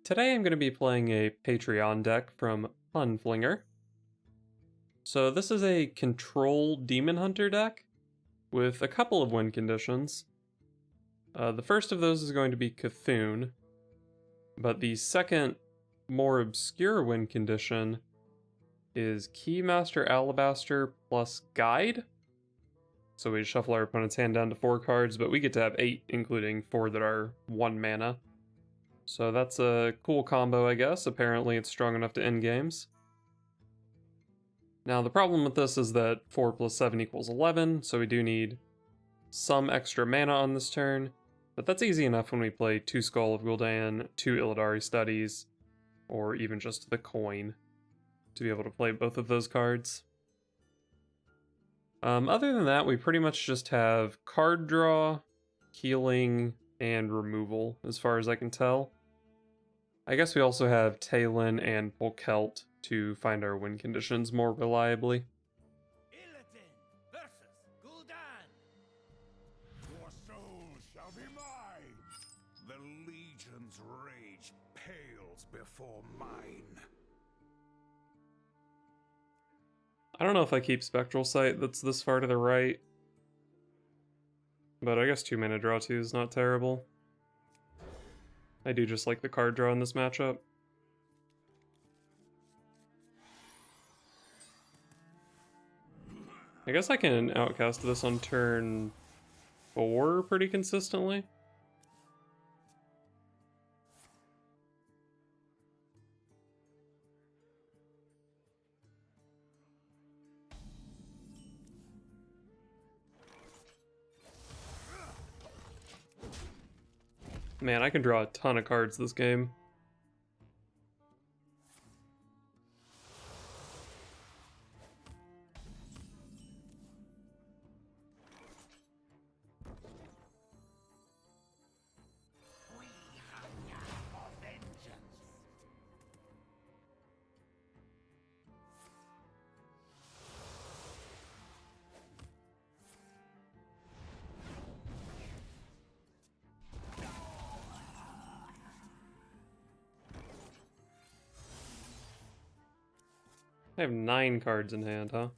Today I'm going to be playing a Patreon deck from Funflinger. So this is a control Demon Hunter deck with a couple of win conditions. The first of those is going to be Cthulhu, but the second, more obscure win condition is Keymaster Alabaster plus Guide. So we shuffle our opponent's hand down to 4 cards, but we get to have 8, including 4 that are 1 mana. So that's a cool combo, I guess. Apparently it's strong enough to end games. Now the problem with this is that 4 plus 7 equals 11, so we do need some extra mana on this turn, but that's easy enough when we play 2 Skull of Gul'dan, 2 Illidari Studies, or even just the coin to be able to play both of those cards. Other than that, we pretty much just have card draw, healing, and removal, as far as I can tell. I guess we also have Talon and Polkelt to find our win conditions more reliably. Illidan versus Gul'dan. Your soul shall be mine. The Legion's rage pales before mine. I don't know if I keep Spectral Sight that's this far to the right, but I guess 2 mana draw 2 is not terrible. I do just like the card draw in this matchup. I guess I can outcast this on turn 4 pretty consistently. Man, I can draw a ton of cards this game. We hunger for vengeance. I have 9 cards in hand, huh?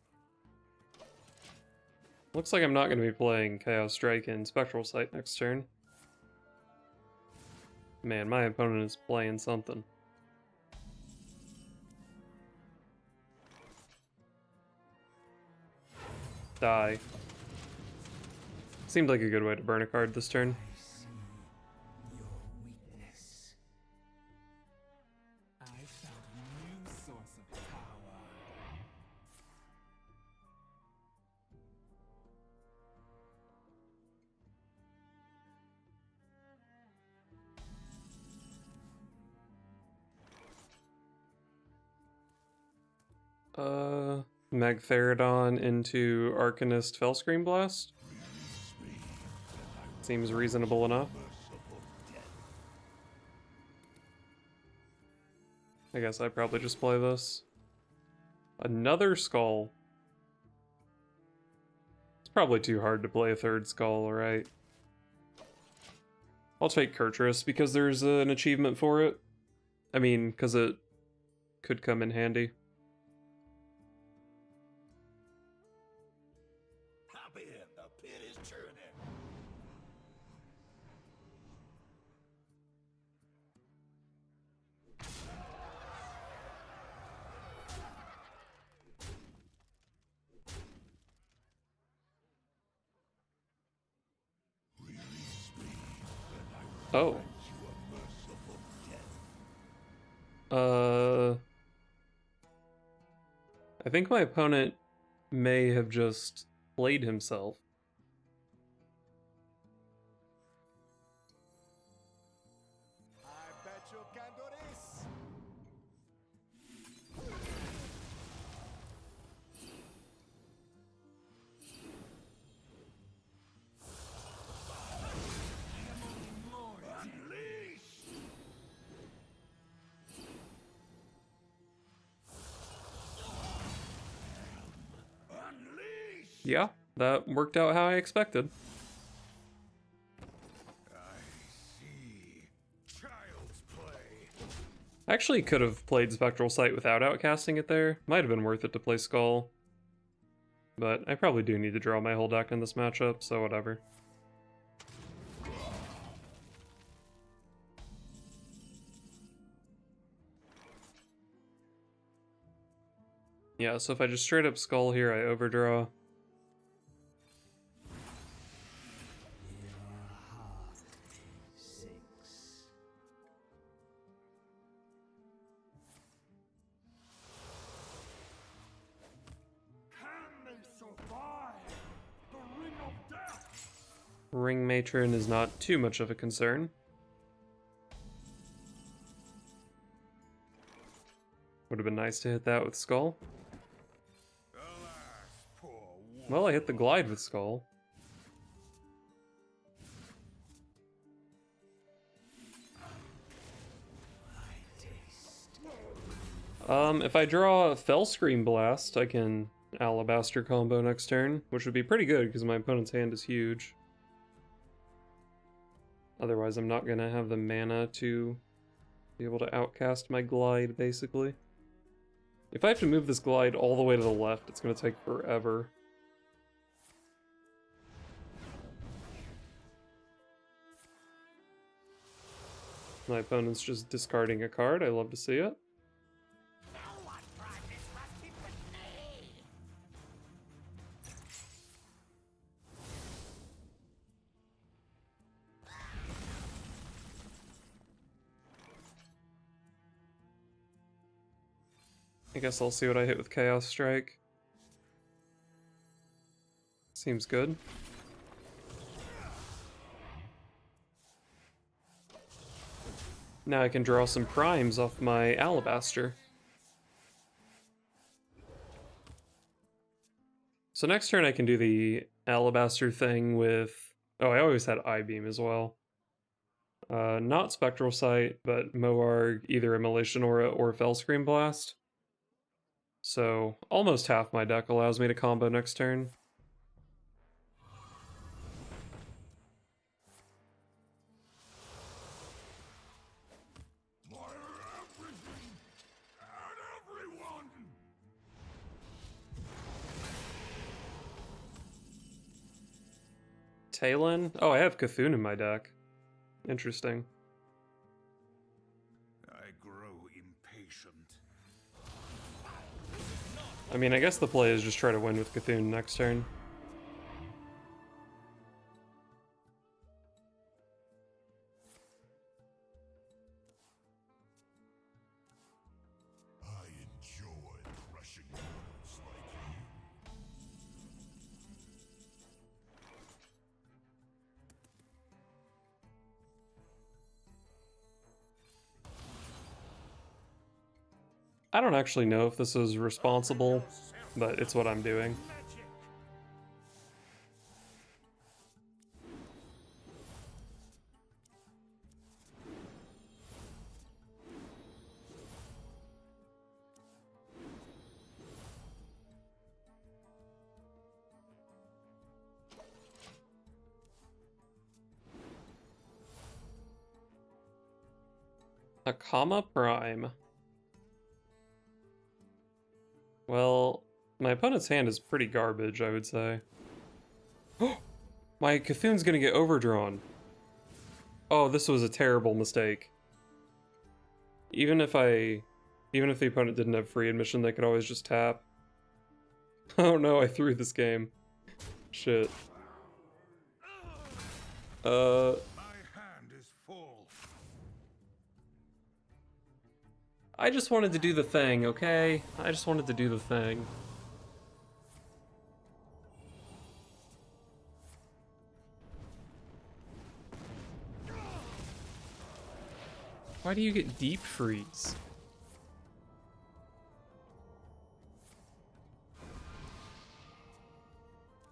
Looks like I'm not going to be playing Chaos Strike and Spectral Sight next turn. Man, my opponent is playing something. Die. Seemed like a good way to burn a card this turn. I see your weakness. I found a new source of power. Magtheridon into Arcanist Fellscream Blast. Seems reasonable enough. I guess I probably just play this. Another Skull. It's probably too hard to play a 3rd Skull, right? I'll take Kurtrus because there's an achievement for it. I mean, because it could come in handy. Happy in the pit is churning. Oh. I think my opponent may have just played himself. I bet you can do this. Unleash! Unleash! Yeah, that worked out how I expected. I see. Child's play. I actually could have played Spectral Sight without outcasting it there. Might have been worth it to play Skull. But I probably do need to draw my whole deck in this matchup, so whatever. Yeah, so if I just straight up Skull here, I overdraw. Ring Matron is not too much of a concern. Would have been nice to hit that with Skull. Well, I hit the Glide with Skull. If I draw a Fellscream Blast, I can Alabaster combo next turn, which would be pretty good because my opponent's hand is huge. Otherwise, I'm not gonna have the mana to be able to outcast my Glide, basically. If I have to move this Glide all the way to the left, it's gonna take forever. My opponent's just discarding a card. I love to see it. I guess I'll see what I hit with Chaos Strike. Seems good. Now I can draw some primes off my Alabaster. So next turn I can do the Alabaster thing with... Oh, I always had I-Beam as well. Not Spectral Sight, but Moarg, either Immolation Aura or Fellscream Blast. So almost half my deck allows me to combo next turn. Talon? Oh, I have Cthulhu in my deck. Interesting. I grow impatient. I mean, I guess the play is just try to win with Cthulhu next turn. I enjoy crushing mortals like you. I don't actually know if this is responsible, but it's what I'm doing. Akama Prime. Well, my opponent's hand is pretty garbage, I would say. My Cthulhu's gonna get overdrawn. Oh, this was a terrible mistake. Even if the opponent didn't have free admission, they could always just tap. Oh no, I threw this game. Shit. My hand is full. I just wanted to do the thing, okay? I just wanted to do the thing. Why do you get deep freeze?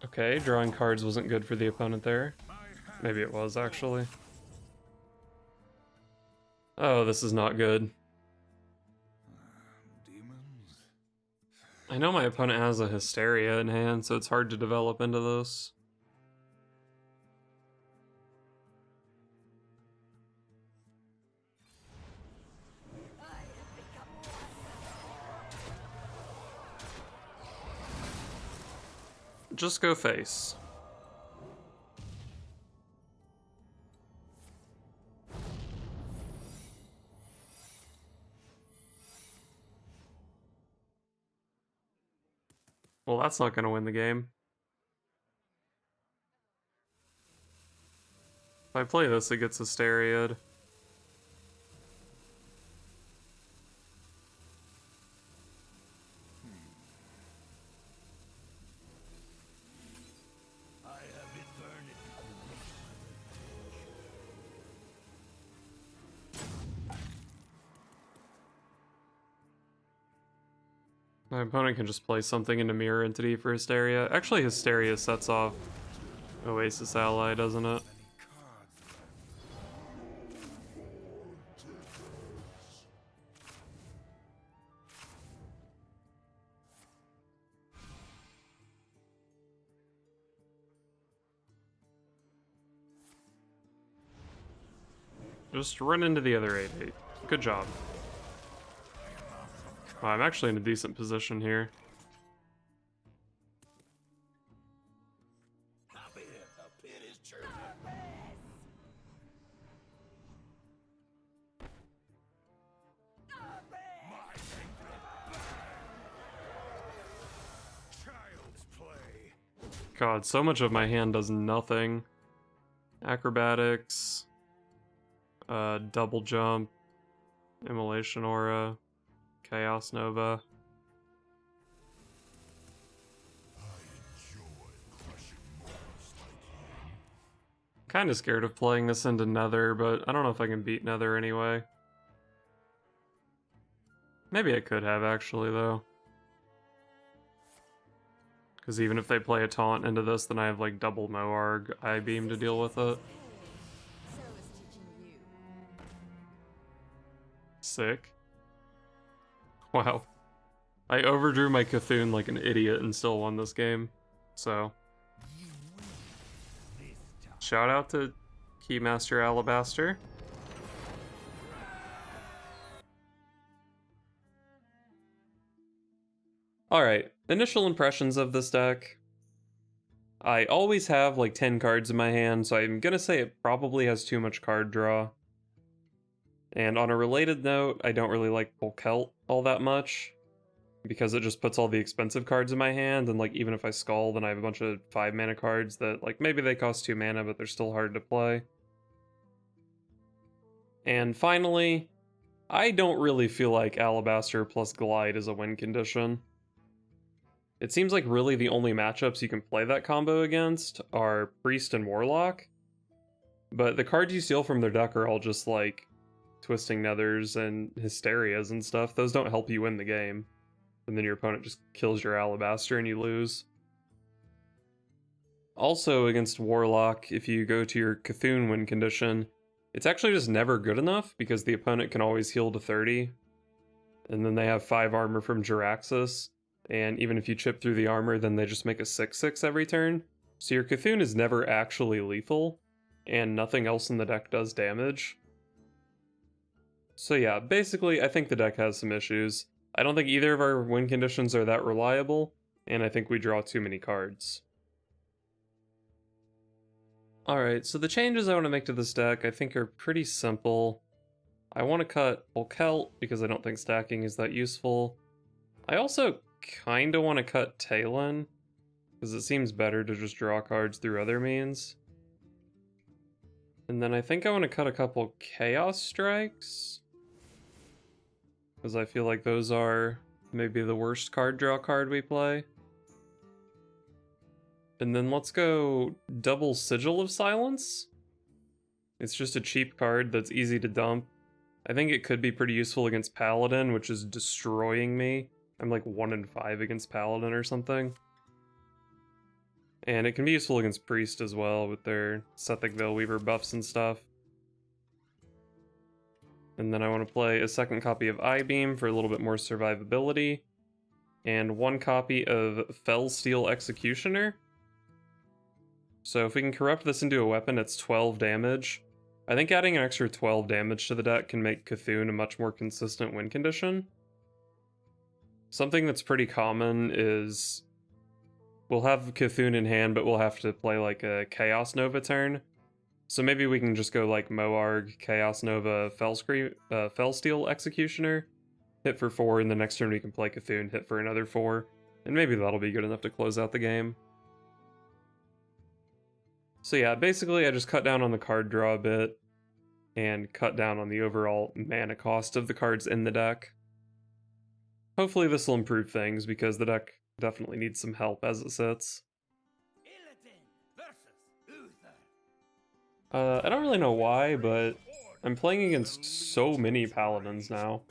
Okay, drawing cards wasn't good for the opponent there. Maybe it was, actually. Oh, this is not good. Demons? I know my opponent has a Hysteria in hand, so it's hard to develop into this. just go face. Well, that's not going to win the game. If I play this, it gets hysteria'd. I have been burning. My opponent can just play something into Mirror Entity for Hysteria. Actually, Hysteria sets off Oasis Ally, doesn't it? Just run into the other 8/8. Good job. Wow, I'm actually in a decent position here. Child's play. God, so much of my hand does nothing. Acrobatics, double jump, immolation aura, chaos nova. Kind of scared of playing this into Nether, but I don't know if I can beat Nether anyway. Maybe I could have, actually, though. Because even if they play a taunt into this, then I have, like, double Moarg I-beam to deal with it. Sick. Wow. I overdrew my Cthulhu like an idiot and still won this game. So... shout out to Keymaster Alabaster. Alright, initial impressions of this deck. I always have like 10 cards in my hand, so I'm gonna say it probably has too much card draw. And on a related note, I don't really like Volkelt all that much, because it just puts all the expensive cards in my hand, and like even if I Skull, then I have a bunch of 5 mana cards that like maybe they cost 2 mana, but they're still hard to play. And finally, I don't really feel like Alabaster plus Glide is a win condition. It seems like really the only matchups you can play that combo against are Priest and Warlock, but the cards you steal from their deck are all just like Twisting Nethers and Hysterias and stuff. Those don't help you win the game. And then your opponent just kills your Alabaster and you lose. Also, against Warlock, if you go to your Cthulhu win condition, it's actually just never good enough because the opponent can always heal to 30. And then they have 5 armor from Jiraxxus. And even if you chip through the armor, then they just make a 6/6 every turn. So your Cthulhu is never actually lethal, and nothing else in the deck does damage. So yeah, basically, I think the deck has some issues. I don't think either of our win conditions are that reliable, and I think we draw too many cards. Alright, so the changes I want to make to this deck I think are pretty simple. I want to cut Volkelt because I don't think stacking is that useful. I also kind of want to cut Talon, because it seems better to just draw cards through other means. And then I think I want to cut a couple Chaos Strikes, because I feel like those are maybe the worst card draw card we play. And then let's go double Sigil of Silence. It's just a cheap card that's easy to dump. I think it could be pretty useful against Paladin, which is destroying me. I'm like 1 in 5 against Paladin or something. And it can be useful against Priest as well with their Sethic Veilweaver buffs and stuff. And then I want to play a second copy of I-Beam for a little bit more survivability. And 1 copy of Fellsteel Executioner. So if we can corrupt this into a weapon, it's 12 damage. I think adding an extra 12 damage to the deck can make Cthulhu a much more consistent win condition. Something that's pretty common is we'll have Cthulhu in hand, but we'll have to play like a Chaos Nova turn. So maybe we can just go like Moarg, Chaos Nova, Fellsteel Executioner, hit for 4, and the next turn we can play Cthulhu, hit for another 4, and maybe that'll be good enough to close out the game. So yeah, basically I just cut down on the card draw a bit, and cut down on the overall mana cost of the cards in the deck. Hopefully this will improve things, because the deck definitely needs some help as it sits. I don't really know why, but I'm playing against so many paladins now.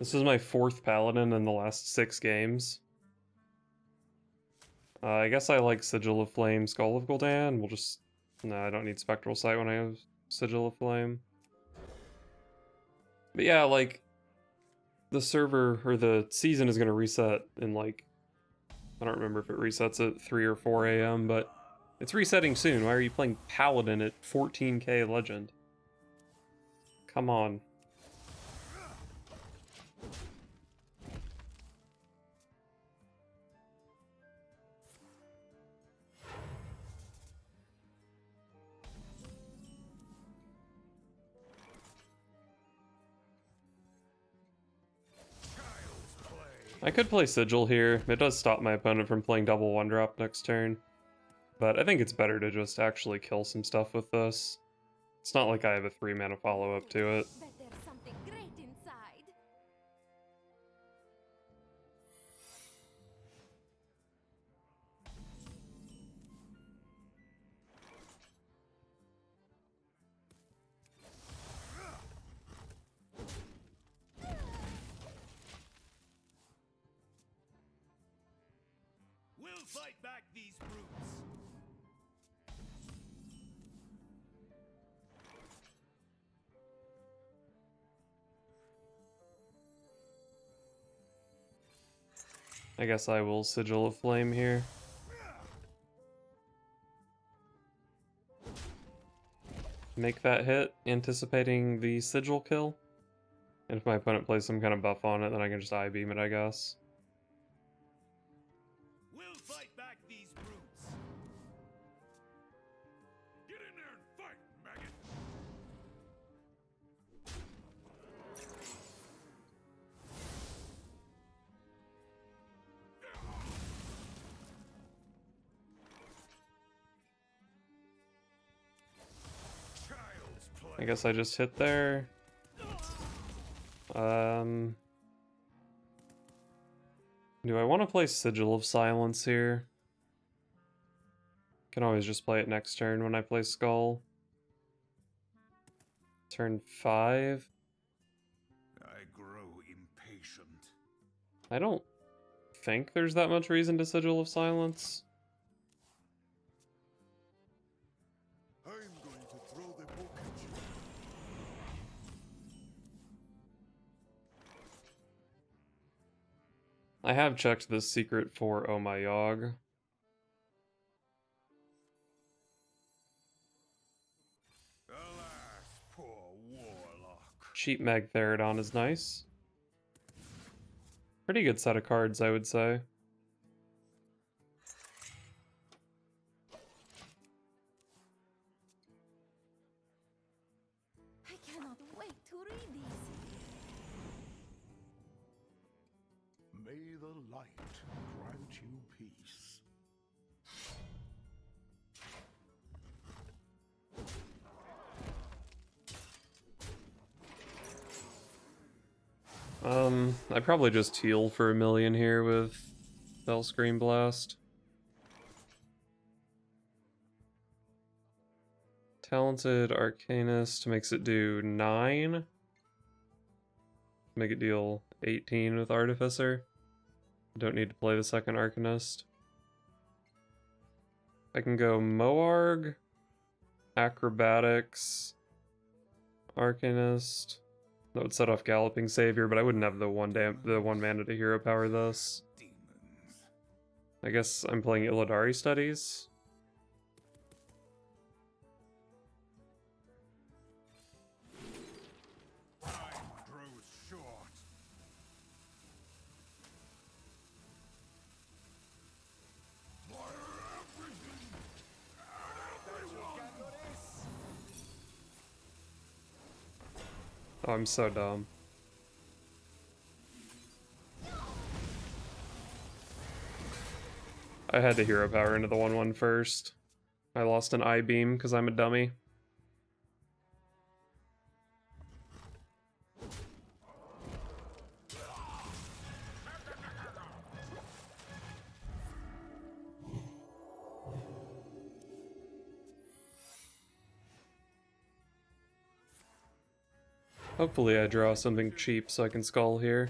This is my 4th paladin in the last 6 games. I guess I like Sigil of Flame, Skull of Gul'dan. We'll just... No, I don't need Spectral Sight when I have Sigil of Flame. But yeah, like, the server, or the season is going to reset in like... I don't remember if it resets at 3 or 4 a.m., but it's resetting soon. Why are you playing Paladin at 14k Legend? Come on. I could play Sigil here. It does stop my opponent from playing double 1-drop next turn. But I think it's better to just actually kill some stuff with this. It's not like I have a 3-mana follow-up to it. Bet there's something great inside. We'll fight back these brutes. I guess I will Sigil of Flame here. Make that hit, anticipating the Sigil kill. And if my opponent plays some kind of buff on it, then I can just I-beam it, I guess. We'll fight back these brutes. Get in there and fight, maggot. Child's play. I guess I just hit there. Do I want to play Sigil of Silence here? Can always just play it next turn when I play Skull. Turn 5. I grow impatient. I don't think there's that much reason to Sigil of Silence. I'm going to throw the book at you. I have checked this secret for Oh My Yogg. Alas, poor Warlock. Cheap Magtheridon is nice. Pretty good set of cards, I would say. I cannot wait to read these. May the light grant you peace. I probably just heal for 1,000,000 here with Fellscream Blast. Talented Arcanist makes it do 9. Make it deal 18 with Artificer. Don't need to play the second Arcanist. I can go Moarg, Acrobatics, Arcanist. That would set off Galloping Savior, but I wouldn't have the one mana to hero power this. Demons. I guess I'm playing Illidari Studies. Time grows short. Oh, I'm so dumb. I had to hero power into the 1/1 first. I lost an I-beam because I'm a dummy. Hopefully I draw something cheap so I can skull here.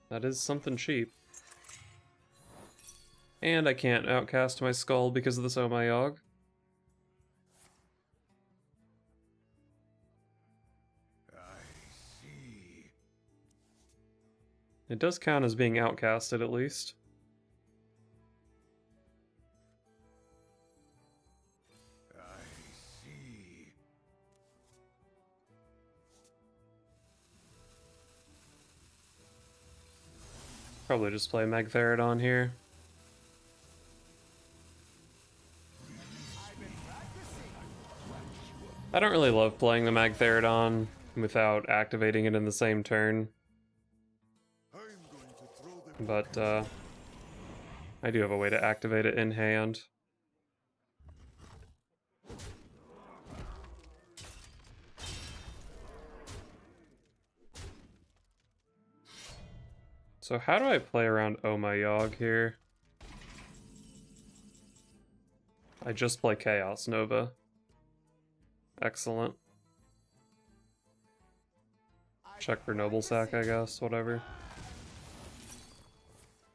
That is something cheap. And I can't outcast my skull because of this Oh My Yogg. I see. It does count as being outcasted at least. I see. Probably just play Magtheridon here. I don't really love playing the Magtheridon without activating it in the same turn. But I do have a way to activate it in hand. So how do I play around Oh My Yogg here? I just play Chaos Nova. Excellent. Check for Noble Sack, I guess, whatever.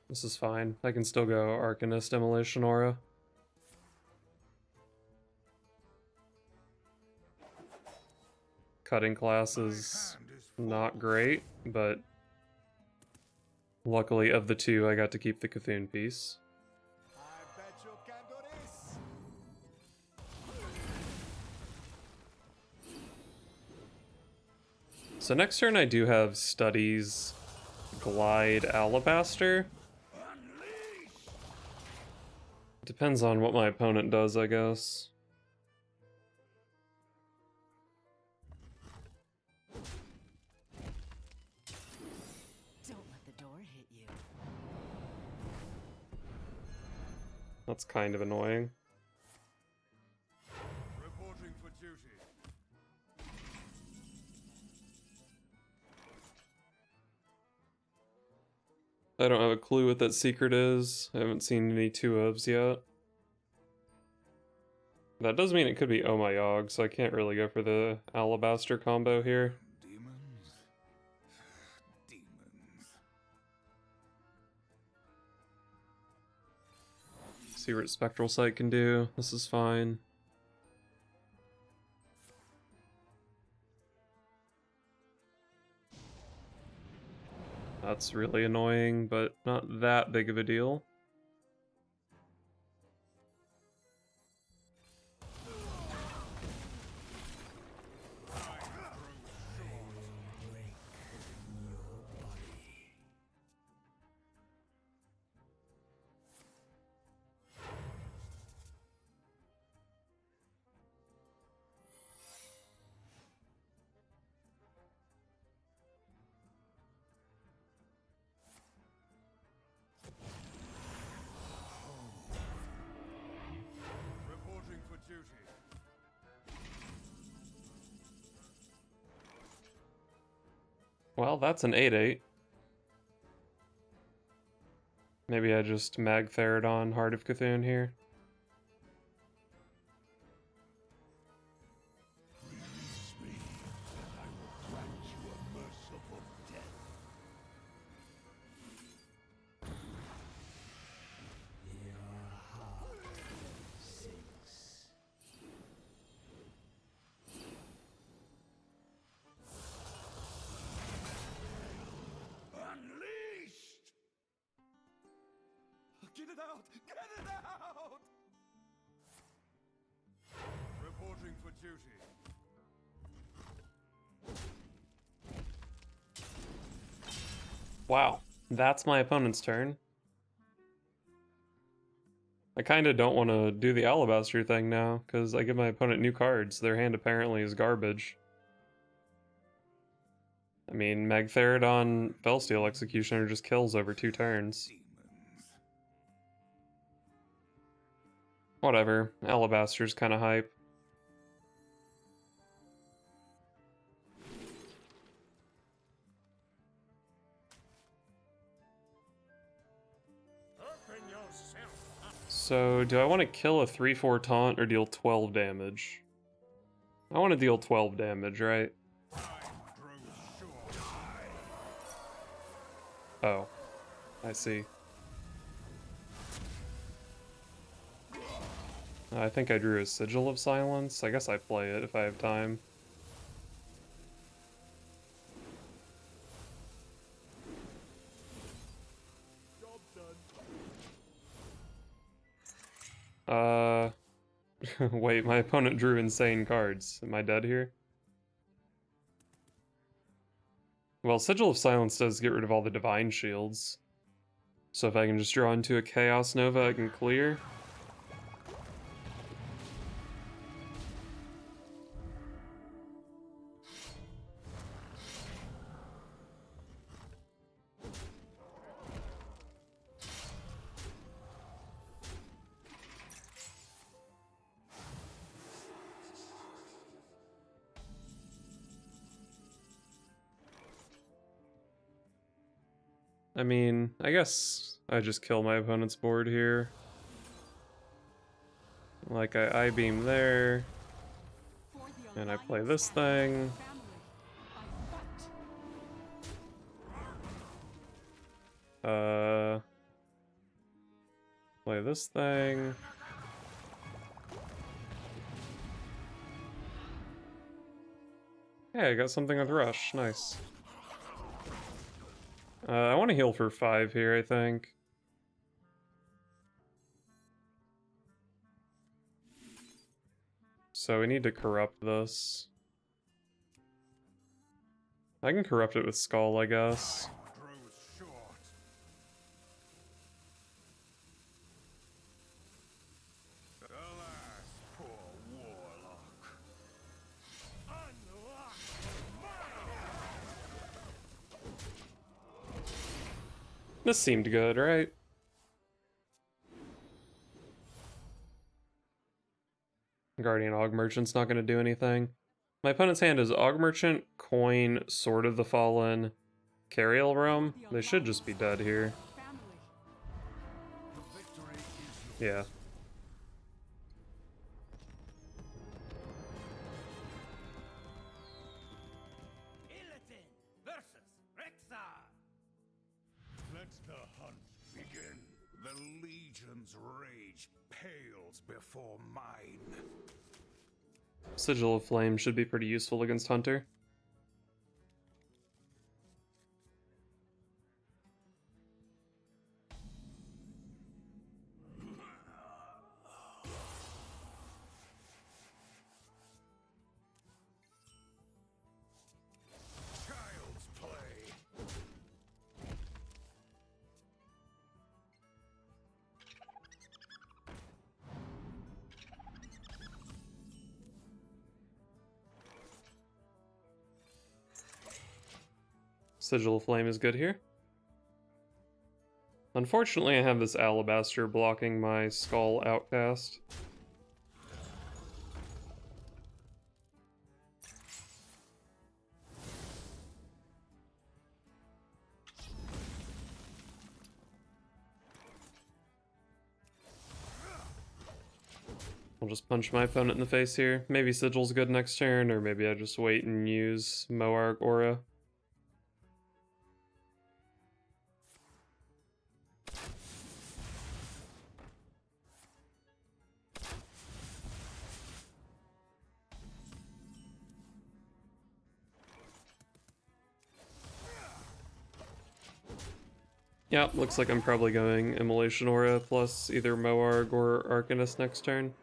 This is fine. I can still go Arcanist Immolation Aura. Cutting class is not great, but luckily of the two I got to keep the Cthulhu piece. So next turn I do have Studies, Glide, Alabaster. Depends on what my opponent does, I guess. Don't let the door hit you. That's kind of annoying. Reporting for duty. I don't have a clue what that secret is. I haven't seen any 2-ofs yet. That does mean it could be Oh My Yogg, so I can't really go for the Alabaster combo here. Demons. Demons. See what Spectral Sight can do. This is fine. That's really annoying, but not that big of a deal. Reporting for duty. Well, that's an 8/8. Maybe I just Magtheridon Heart of Cthulhu here. Release me, and I will grant you a merciful death. Your heart sinks. Unleashed! Get it out! Get it out! Reporting for duty. Wow, that's my opponent's turn. I kind of don't want to do the Alabaster thing now, because I give my opponent new cards. Their hand apparently is garbage. I mean, Magtheridon Felsteel Executioner just kills over 2 turns. Whatever, Alabaster's kind of hype. So, do I want to kill a 3/4 taunt or deal 12 damage? I want to deal 12 damage, right? Oh, I see. I think I drew a Sigil of Silence. I guess I play it if I have time. Wait, my opponent drew insane cards. Am I dead here? Well, Sigil of Silence does get rid of all the Divine Shields. So if I can just draw into a Chaos Nova, I can clear. I mean, I guess I just kill my opponent's board here. Like, I I-beam there, and I play this thing. Play this thing. Hey, I got something with Rush, nice. I want to heal for 5 here, I think. So we need to corrupt this. I can corrupt it with Skull, I guess. Alas, poor Warlock. This seemed good, right? Guardian Og Merchant's not going to do anything. My opponent's hand is Og Merchant, Coin, Sword of the Fallen, Cariel Realm. They should just be dead here. Yeah. Let the hunt begin. The Legion's rage pales before mine. Sigil of Flame should be pretty useful against Hunter. Child's play. Sigil of Flame is good here. Unfortunately, I have this Alabaster blocking my Skull Outcast. I'll just punch my opponent in the face here. Maybe Sigil's good next turn, or maybe I just wait and use Moarg Aura. Yeah, looks like I'm probably going Immolation Aura plus either Moarg or Arcanist next turn.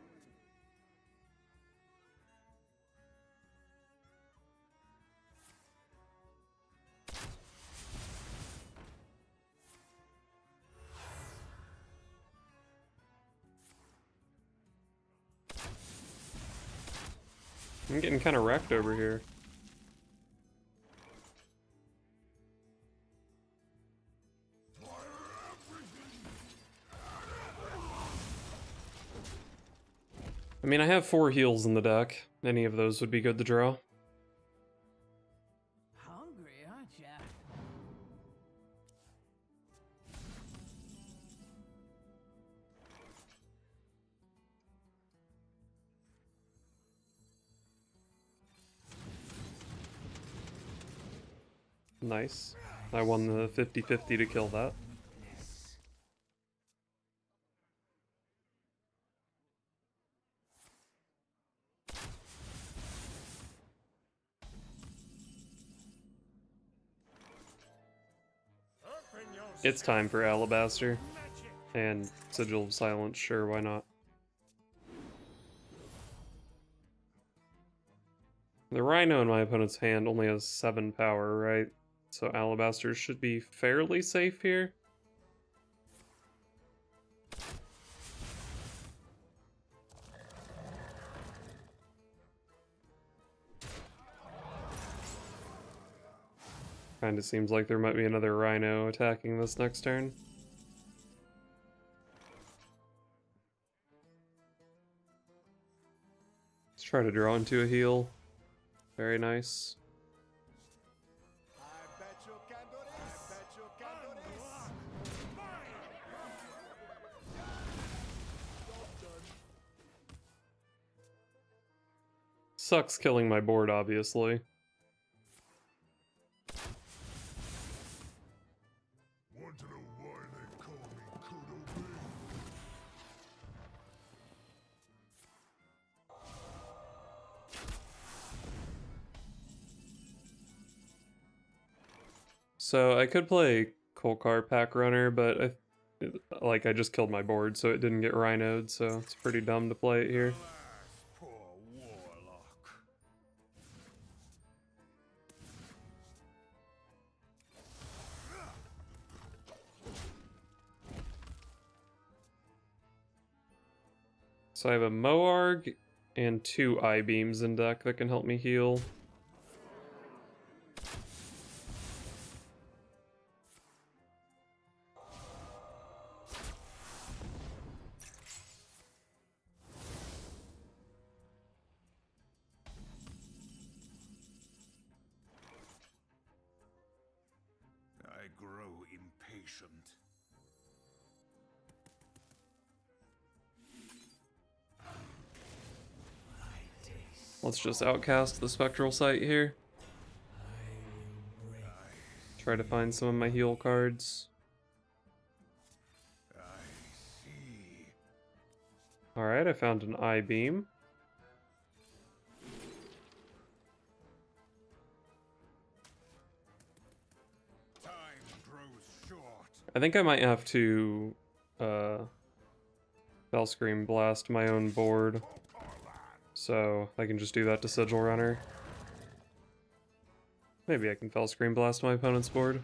I'm getting kind of wrecked over here. I mean, I have 4 heals in the deck. Any of those would be good to draw. Hungry, aren't ya? Nice. I won the 50-50 to kill that. It's time for Alabaster. And Sigil of Silence, sure, why not? The Rhino in my opponent's hand only has 7 power, right? So Alabaster should be fairly safe here. Kinda seems like there might be another Rhino attacking this next turn. Let's try to draw into a heal. Very nice. I bet you can do this. I bet you can do this. Sucks killing my board, obviously. Want to know why they call me Kudo Bing? So I could play Kolkar Pack Runner, but I just killed my board, so it didn't get rhinoed, so it's pretty dumb to play it here. Alas, poor Warlock. So I have a Moarg and 2 I-beams in deck that can help me heal. I grow impatient. Let's just outcast the Spectral Sight here. Try to find some of my heal cards. I see. Alright, I found an I-beam. Time grows short. I think I might have to Fellscream Blast my own board, so I can just do that to Sigil Runner. Maybe I can Fellscream Blast my opponent's board.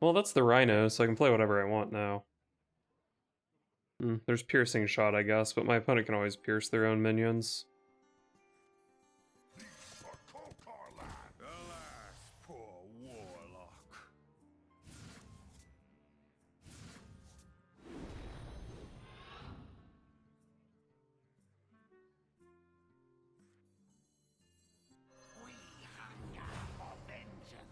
Well, that's the Rhino, so I can play whatever I want now. There's Piercing Shot, I guess, but my opponent can always pierce their own minions. Alas, poor Warlock. We hunger for vengeance.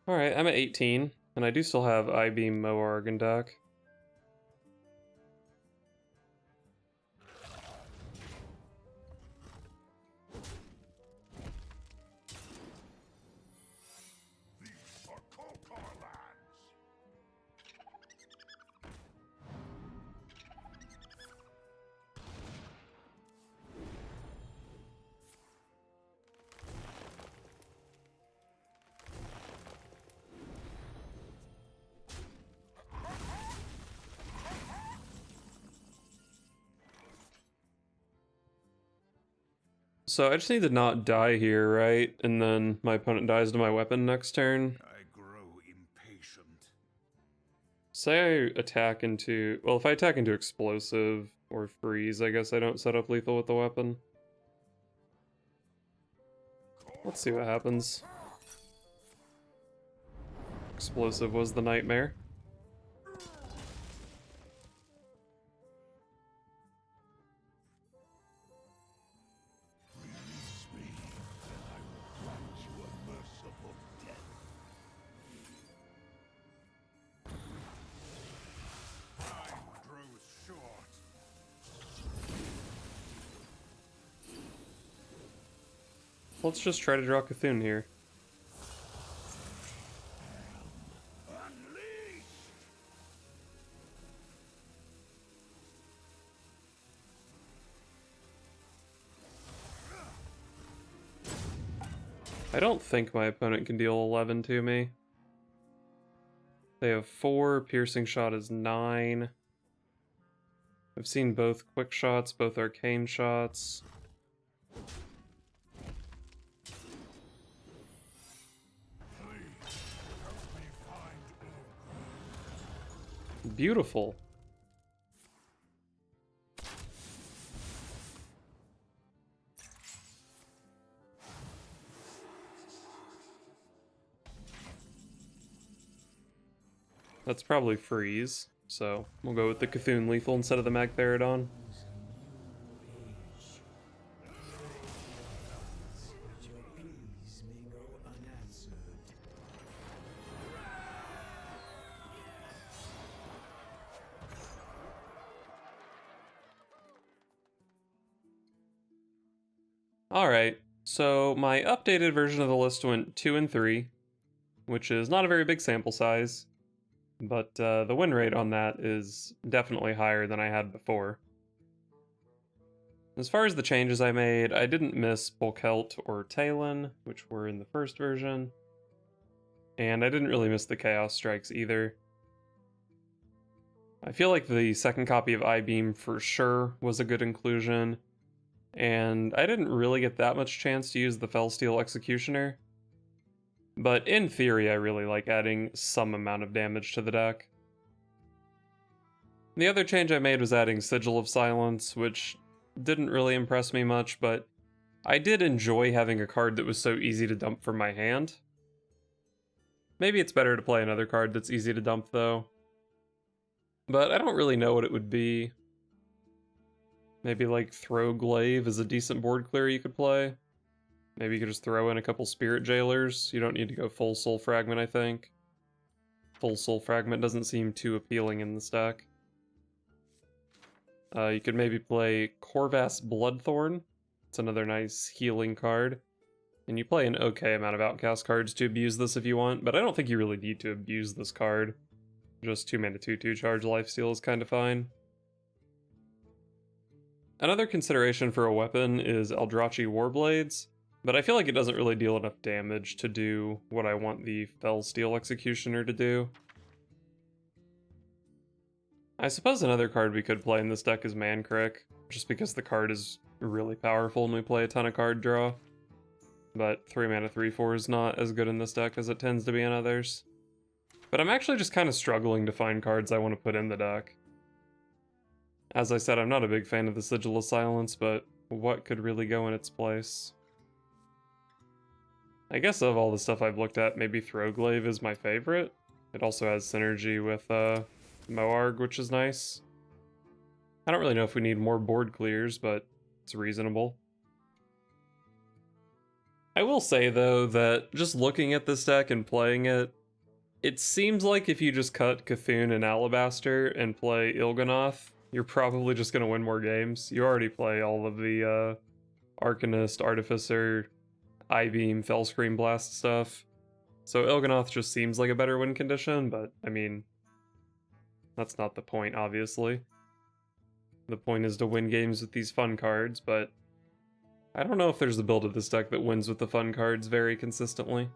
Alright, I'm at 18, and I do still have I-beam Moarg in deck. These are Kolkar lands. So I just need to not die here, right? And then my opponent dies to my weapon next turn. I grow impatient. Say I attack into... Well, if I attack into explosive or freeze, I guess I don't set up lethal with the weapon. Let's see what happens. Explosive was the nightmare. Release me, and I will grant you a merciful death. Time grows short. Let's just try to draw Cthulhu here. Unleash! I don't think my opponent can deal 11 to me. They have 4, piercing shot is 9. I've seen both quick shots, both arcane shots. Beautiful. That's probably freeze, so we'll go with the Cthulhu lethal instead of the Magtheridon. Alright, so my updated version of the list went 2 and 3, which is not a very big sample size, but the win rate on that is definitely higher than I had before. As far as the changes I made, I didn't miss Bulkhelt or Talon, which were in the first version, and I didn't really miss the Chaos Strikes either. I feel like the second copy of I-Beam for sure was a good inclusion, and I didn't really get that much chance to use the Fellsteel Executioner. But in theory, I really like adding some amount of damage to the deck. The other change I made was adding Sigil of Silence, which didn't really impress me much, but I did enjoy having a card that was so easy to dump from my hand. Maybe it's better to play another card that's easy to dump, though. But I don't really know what it would be. Maybe like Throw Glaive is a decent board clear you could play. Maybe you could just throw in a couple Spirit Jailers. You don't need to go full Soul Fragment, I think. Full Soul Fragment doesn't seem too appealing in this deck. You could maybe play Corvus Bloodthorn. It's another nice healing card. And you play an okay amount of Outcast cards to abuse this if you want, but I don't think you really need to abuse this card. Just 2 mana 2/2 charge lifesteal is kind of fine. Another consideration for a weapon is Eldrachi Warblades, but I feel like it doesn't really deal enough damage to do what I want the Fellsteel Executioner to do. I suppose another card we could play in this deck is Mankrik, just because the card is really powerful and we play a ton of card draw. But 3 mana 3/4 is not as good in this deck as it tends to be in others. But I'm actually just kind of struggling to find cards I want to put in the deck. As I said, I'm not a big fan of the Sigil of Silence, but what could really go in its place? I guess of all the stuff I've looked at, maybe Throwglaive is my favorite. It also has synergy with Moarg, which is nice. I don't really know if we need more board clears, but it's reasonable. I will say, though, that just looking at this deck and playing it, it seems like if you just cut Cthulhu and Alabaster and play Il'gynoth, you're probably just going to win more games. You already play all of the Arcanist, Artificer, I-Beam, Fellscream Blast stuff. So Il'gynoth just seems like a better win condition, but, I mean, that's not the point, obviously. The point is to win games with these fun cards, but I don't know if there's a build of this deck that wins with the fun cards very consistently.